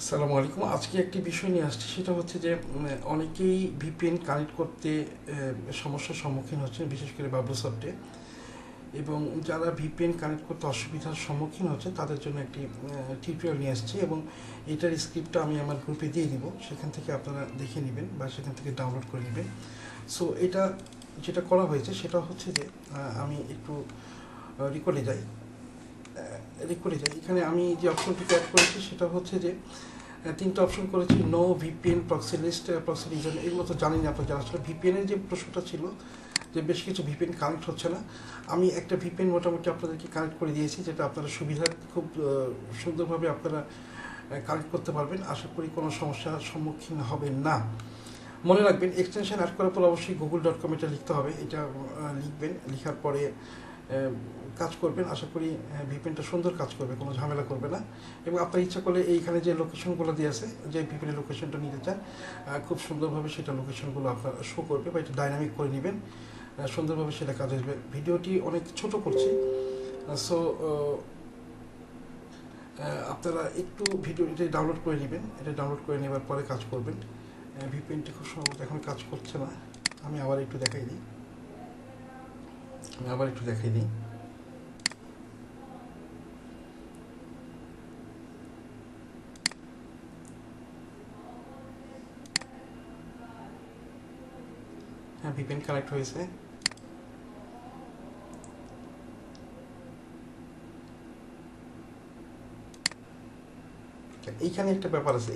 আসসালামু আলাইকুম। আজকে একটি বিষয় নিয়ে আসছি, সেটা হচ্ছে যে অনেকেই ভিপিএন কানেক্ট করতে সমস্যার সম্মুখীন হচ্ছেন, বিশেষ করে বাবলু সফটে। এবং যারা ভিপিএন কানেক্ট করতে অসুবিধার সম্মুখীন হচ্ছে তাদের জন্য একটি টিউটোরিয়াল নিয়ে আসছি, এবং এটার স্ক্রিপ্টটা আমি আমার গ্রুপে দিয়ে দিব। সেখান থেকে আপনারা দেখে নেবেন বা সেখান থেকে ডাউনলোড করে নেবেন। সো এটা যেটা করা হয়েছে সেটা হচ্ছে যে আমি একটু রেকর্ডে যাই। এখানে আমি যে অপশনটিকে অ্যাড করেছি সেটা হচ্ছে যে তিনটা অপশন করেছি: no VPN, proxy list, proxy reason. এগুলো তো জানি না আপনারা, আসলে ভিপিএনের যে প্রশ্নটা ছিল যে বেশ কিছু ভিপিএন কানেক্ট হচ্ছে না। আমি একটা ভিপিএন মোটামুটি আপনাদেরকে কানেক্ট করে দিয়েছি, যেটা আপনারা সুবিধার খুব সুন্দরভাবে আপনারা কানেক্ট করতে পারবেন। আশা করি কোনো সমস্যার সম্মুখীন হবেন না। মনে রাখবেন, এক্সটেনশন অ্যাড করার পর অবশ্যই google.com এটা লিখতে হবে। এটা লিখবেন, লিখার পরে কাজ করবেন। আশা করি ভিপিএনটা সুন্দর কাজ করবে, কোনো ঝামেলা করবে না। এবং আপনার ইচ্ছা করলে এইখানে যে লোকেশনগুলো দিয়ে আছে, যে ভিপিএনের লোকেশনটা নিতে চান, খুব সুন্দরভাবে সেটা লোকেশনগুলো আপনার শো করবে, বা এটা ডাইনামিক করে নেবেন, সুন্দরভাবে সেটা কাজ আসবে। ভিডিওটি অনেক ছোট করছি, সো আপনারা একটু ভিডিওটি ডাউনলোড করে নেবেন। এটা ডাউনলোড করে নেবার পরে কাজ করবেন। ভিপিএনটি খুব সম্ভবত এখন কাজ করছে না। আমি আবার একটু দেখাই দিই। হ্যাঁ, ভিপিএন কানেক্ট হয়েছে। এইখানে একটা ব্যাপার আছে,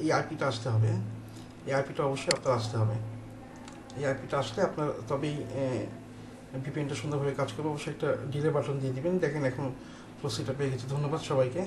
এই আইপিটা আসতে হবে। এই আইপিটা অবশ্যই আপনার আসতে হবে। এই আইপিটা আসলে আপনার তবেই ভিপিএনটা সুন্দরভাবে কাজ করবে। অবশ্যই একটা ডিলে বাটন দিয়ে দিবেন। দেখেন এখন প্রসিডটা পেয়ে গেছে। ধন্যবাদ সবাইকে।